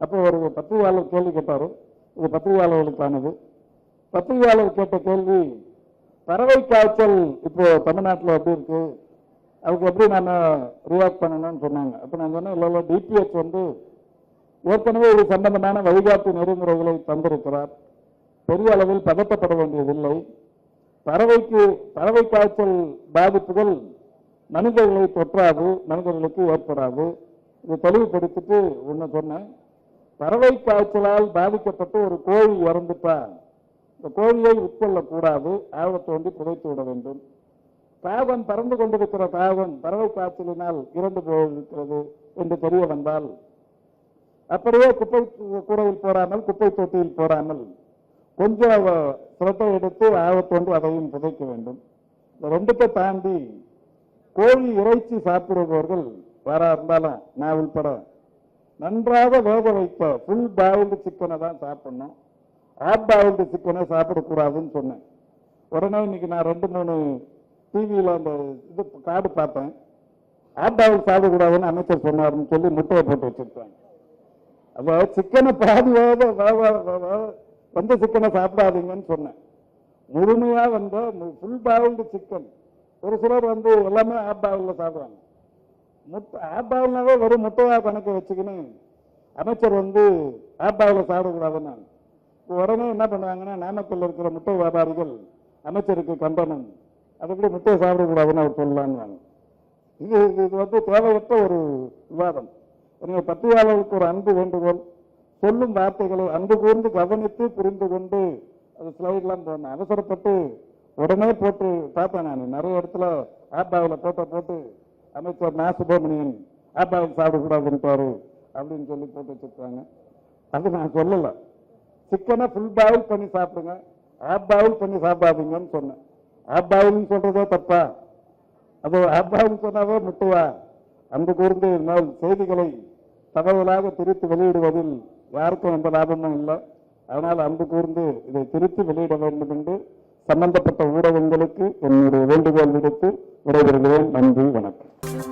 அப்போ ஒரு பத்திரிகையாளர் கேள்வி கேட்டார். இது பத்திரிகையாளர்களுக்கானது. பத்திரிகையாளர் கேட்ட கேள்வி, பறவை காய்ச்சல் இப்போ தமிழ்நாட்டில் எப்படி இருக்கு, அதுக்கு எப்படி நம்ம ரியாக்ட் பண்ணணும்னு சொன்னாங்க. அப்போ நான் சொன்னேன், இல்லை டிபிஎச் ஏற்கனவே இது சம்பந்தமான வழிகாட்டு நெறிமுறைகளை தந்திருக்கிறார். பெரிய அளவில் பதட்டப்பட வேண்டியதில்லை. பறவை காய்ச்சல் பாதிப்புகள் மனிதர்களை தொற்றாது, மனிதர்களுக்கு ஏற்படாது. இதை தெளிவுபடுத்திட்டு ஒன்று சொன்னேன். பறவை காய்ச்சலால் பாதிக்கப்பட்டு ஒரு கோழி இறந்துட்டா இந்த கோழியை உட்கொள்ளக்கூடாது, ஆழ தோண்டி புதைத்து விட வேண்டும். தாவம் பறந்து கொண்டிருக்கிற தாவம் பறவை காய்ச்சலினால் இறந்து போயிருக்கிறது என்று தெரிய வந்தால் அப்படியே குப்பை கூடையில் போடாமல், குப்பை தொட்டியில் போடாமல் கொஞ்சம் சிரத்தை எடுத்து ஆழ தோண்டி அதையும் புதைக்க வேண்டும். இந்த ரெண்டுத்தை தாண்டி கோழி இறைச்சி சாப்பிடுபவர்கள் யாரா இருந்தாலும் நான் உள்பட நன்றாக வேக வைத்த ஃபுல் பாயில்டு சிக்கனை தான் சாப்பிடணும், ஹாஃப் பாயில்டு சிக்கனை சாப்பிடக்கூடாதுன்னு சொன்னேன். உடனே இன்னைக்கு நான் 2-3 டிவியில் அந்த இது கார்டு பார்த்தேன். ஹாஃப் பாயில் சாப்பிடக்கூடாதுன்னு அமைச்சர் சொன்னார்னு சொல்லி முட்டையை போட்டு வச்சிருக்காங்க. அப்போ சிக்கனை பாதி வந்த சிக்கனை சாப்பிடாதீங்கன்னு சொன்னேன். முழுமையா வந்த ஃபுல் பாயில்டு சிக்கன். ஒரு சிலர் எல்லாமே ஹாஃப் பாயில்ல சாப்பிடுவாங்க. ஹாஃப் பாயில்னாவே வெறும் முட்டையா கணக்கு வச்சுக்கின்னு அமைச்சர் ஹாஃப் பாயில சாப்பிடக்கூடாதுன்னு உடனே என்ன பண்ணுவாங்கன்னா, நாமக்கல்ல இருக்கிற முட்டை வியாபாரிகள் அமைச்சருக்கு கண்டனம், அதுபடி முட்டையை சாப்பிடக்கூடாதுன்னு அவர் சொல்லலான்னு. இது தேவையற்ற ஒரு விவாதம். பத்திரிகையாளர்களுக்கு ஒரு அன்பு வேண்டுகோள், சொல்லும் வார்த்தைகளை அன்பு கூர்ந்து கவனித்து புரிந்து கொண்டு அது ஸ்லைட்லாம் போனேன். அவசரப்பட்டு உடனே போட்டு பார்த்தேன். நான் நிறைய இடத்துல ஆப்பாவில் போட்டு அமைச்சர் நா. சுப்பிரமணியன் ஆப்பாவில் சாப்பிடக்கூடாதுன்ட்டாரு அப்படின்னு சொல்லி போட்டு வச்சிருக்காங்க. அது நான் சொல்லல. சிக்கனை ஃபுல் பாயில் பண்ணி சாப்பிடுங்க, ஹாஃப் பாயில் பண்ணி சாப்பிடாதீங்கன்னு சொன்னேன். ஹாஃப் பாயில்னு சொல்றதே தப்பா? அது ஹாஃப் பாயில் சொன்னாவே முட்டுவா? அன்பு கூர்ந்து செய்திகளை தகவலாக திருத்தி வெளியிடுவதில் யாருக்கும் எந்த லாபமும் இல்லை. அதனால் அன்பு கூர்ந்து இதை திருத்தி வெளியிட வேண்டும் என்று சம்பந்தப்பட்ட ஊடகங்களுக்கு என்னுடைய வேண்டுகோள் விடுத்து விடைபெறுகிறேன். நன்றி, வணக்கம்.